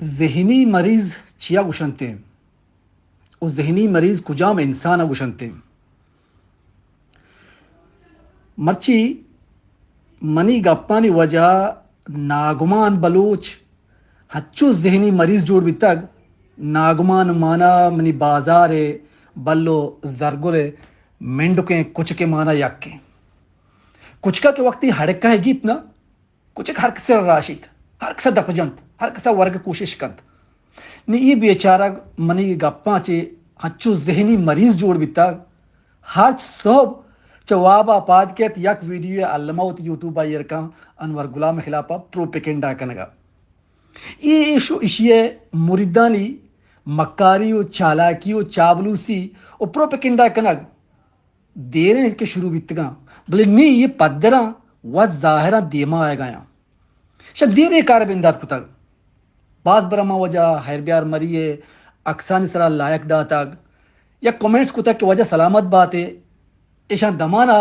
ذہنی مریض چیا گوشنتے او ذہنی مریض کجام انسان گوشنتے مرچی منی گپانی وجہ ناگمان بلوچ ہچو ذہنی مریض جوڑ بھی تگ ناگمان مانا منی بازار بلو زرگرے مینڈکیں کچھ کے مانا یک کے کچھ کے وقتی ہڑکا ہے گیت نا کچھ ہر کسے راشیت ہر کسا دپ جنت ہر کسا ورگ کوشش کنت نی یہ بیچارہ منی گپاں چے ہچو ذہنی مریض جوڑ بھی تگ ہر صحب چوابا پاد کہت یک ویڈیو علموت یوٹیوب آئیر کا انور غلام خلافہ پروپیکنڈا کنگا یہ ایشو اشیے مریدانی مکاری و چالاکی و چابلوسی و پروپیکنڈا کنگ دیریں کے شروع بیتگاں بلے نی یہ پدراں و ظاہراں دیما آئے گایا شاید دیرے کار بندات کتگ بعض برما وجہ حیر بیار مریے اکسانی سرا لائق داتگ یا کومنٹس کتگ کہ وجہ سلامت بات ہے ایشان دمانا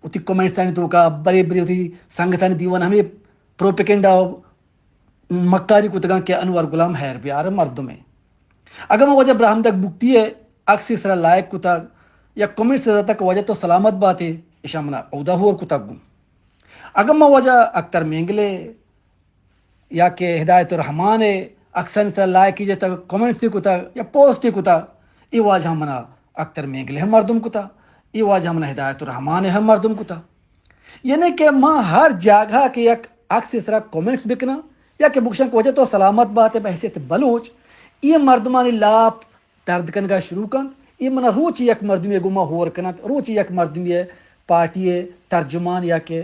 اتی کومنٹس آنی تو کا بڑے بڑے اتی سنگتانی دیوان ہمیں پروپیکنڈا مکاری کتگاں کہ انور غلام حیر بیار مردمیں اگر میں وجہ براہم تک بکتی ہے اکسی سرا لائق کتگ یا کومنٹ سے تک وجہ تو سلامت بات ہے ایشان منا عودہ ہور کتگ گم اگر میں وجہ اکتر مینگلے یا کہ ہدایت الرحمان ہے اکثر سرا لائق کیجئے تک کومنٹ سے کتگ یا پوسٹ کتا یہ واجہ منا اکتر مینگلے ہم مردم کتا یہ واجہ منا ہدایت الرحمان ہے ہم مردم کتا یعنی کہ ماں ہر جاگہ کے یک اکسی سرا کومنٹس بکنا یا کہ بکشن کو وجہ تو سلامت بات ہے بحثیت بلوچ یہ مردمانی لاپ درد کنگا شروع کن یہ منا روچی یک مردمی گما ہور کنت روچی یک مردمی پارٹی ترجمان یا کہ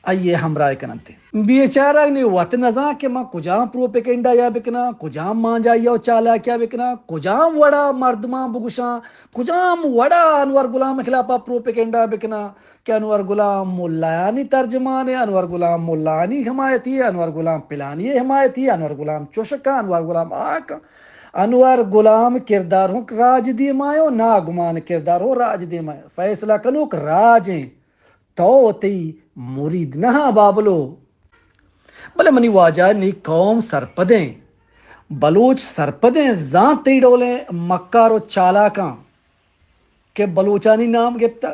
آئیے ہمراہ کننتے بیچارہ نے وقت نزاں کہ ماں کجام پروپیکنڈا یا بکنا کجام مانجا یا چالا کیا بکنا کجام وڑا مردمان بگشاں کجام وڑا انور غلام خلافہ پروپیکنڈا بکنا کہ انور غلام ملانی ترجمان ہے انور غلام ملانی حمایتی ہے انور غلام پلانی حمایتی ہے انور غلام چوشکا انور غلام آکا انور غلام کردار ہوں راج دیمایو ناگمان کردار ہو راج دیمایو فیصلہ کنوک راجیں تو تی مرید نہ بابلو بلے منی واجہ نی قوم سرپدیں بلوچ سرپدیں زان تی ڈولیں مکار و چالاکاں کہ بلوچانی نام گپتا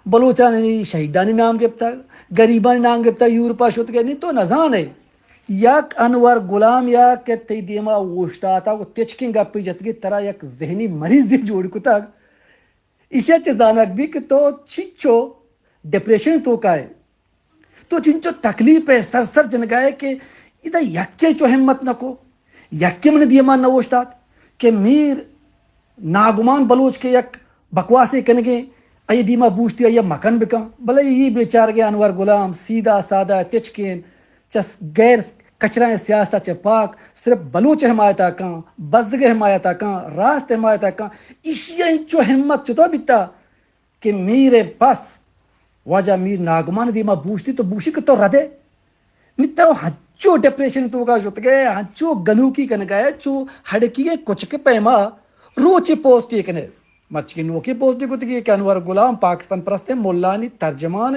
بلوچانی شہیدانی نام گپتا گریبانی نام گپتا یورپا شد گئے نہیں تو نزان ہے یک انور غلام یا کہ تی دیما وشتا تا وہ تچکیں گا پی جتگی طرح یک ذہنی مریض دی جوڑ کتا اسے چیزانک بھی کہ تو چچو ڈپریشن تو کا ہے تو چنچو تکلیف ہے سر سر جنگائے کہ ادھا یکی چو ہمت نکو یکی من دیما نوشتات کہ میر ناگمان بلوچ کے یک بکواسی کنگے ای دیما بوشتی ہے مکن بکن بلے یہ بیچار گیا انور غلام سیدھا سادہ تچکین چس غیر کچرائیں سیاستہ چے پاک صرف بلوچ حمایتہ کان بزدگ حمایتہ کان راست حمایتہ کان اشیاء چو ہمت چو تا بیتا کہ میرے پاس واجہ میر ناگمان دیما بوشتی تو بوشی کتو ردے نترو ہنچو ڈپریشن تو کا شد گئے ہنچو گنوکی کن گئے چو ہڑکی گئے کچھ کے پیما روچی پوسٹی کنے مرچ کی نوکی پوسٹی کتی گئے کہ انور غلام پاکستان پرستے مولانی ترجمان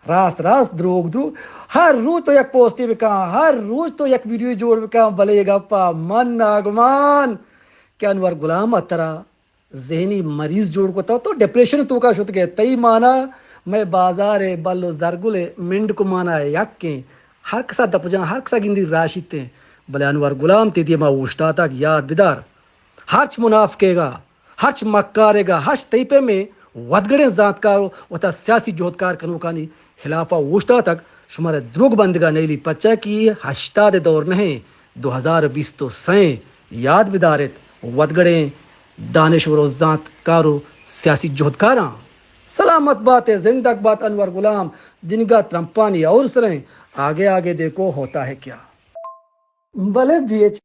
راست راست دروگ دروگ ہر روز تو یک پوسٹی بکا ہر روز تو یک ویڈیو جوڑ بکا بلے گپا من ناگمان کہ انور غلام اترا ذہنی مریض جوڑ کو تو ڈپریشن تو کا شد گئے تی مانا میں بازار بلو زرگل منڈ کو مانا ہے یکیں ہر کسا دپ جان ہر کسا گندی راشیتے بلے انور غلام تی دیما وشتا تک یاد بدار ہرچ منافقے گا ہرچ مکارے گا ہرچ تیپے میں ودگڑے ذات کارو و تا سیاسی جہدکار کنوکانی خلافہ وشتا تک شمار دروگ بندگا نیلی پچا کی ہشتا دے دور نہیں 2020 تو سائیں یاد بدارت ودگڑے دانشور و ذات کارو سیاسی جہدکاراں سلامت بات ہے زندگ بات انور غلام جنگا ترمپانی اور سریں آگے آگے دیکھو ہوتا ہے کیا بلے بیچ